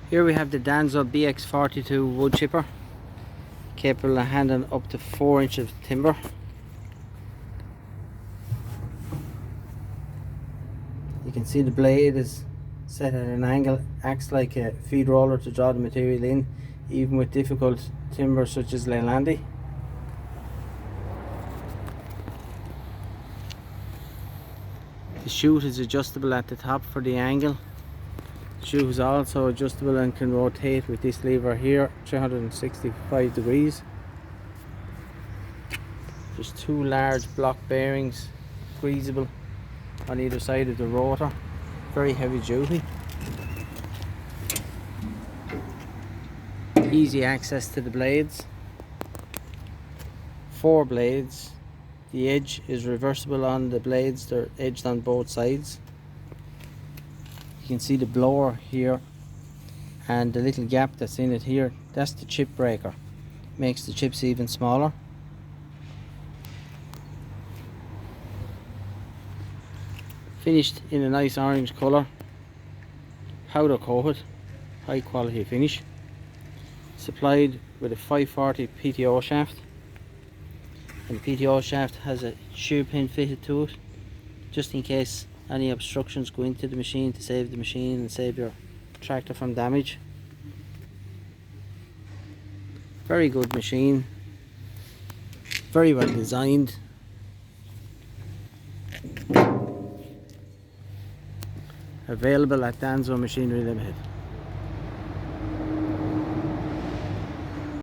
Here we have the Danso BX42 wood chipper, capable of handling up to 4 inches of timber. You can see the blade is set at an angle, acts like a feed roller to draw the material in, even with difficult timber such as Leyland. The chute is adjustable at the top for the angle. The chute is also adjustable and can rotate with this lever here 365 degrees. There's 2 large block bearings, squeezable, on either side of the rotor. Very heavy duty. Easy access to the blades. 4 blades. The edge is reversible on the blades, they're edged on both sides. You can see the blower here and the little gap that's in it here, that's the chip breaker. Makes the chips even smaller. Finished in a nice orange colour, powder coated, high quality finish. Supplied with a 540 PTO shaft, and the PTO shaft has a shear pin fitted to it, just in case any obstructions go into the machine, to save the machine and save your tractor from damage. Very good machine, very well designed. Available at Danso Machinery Limited.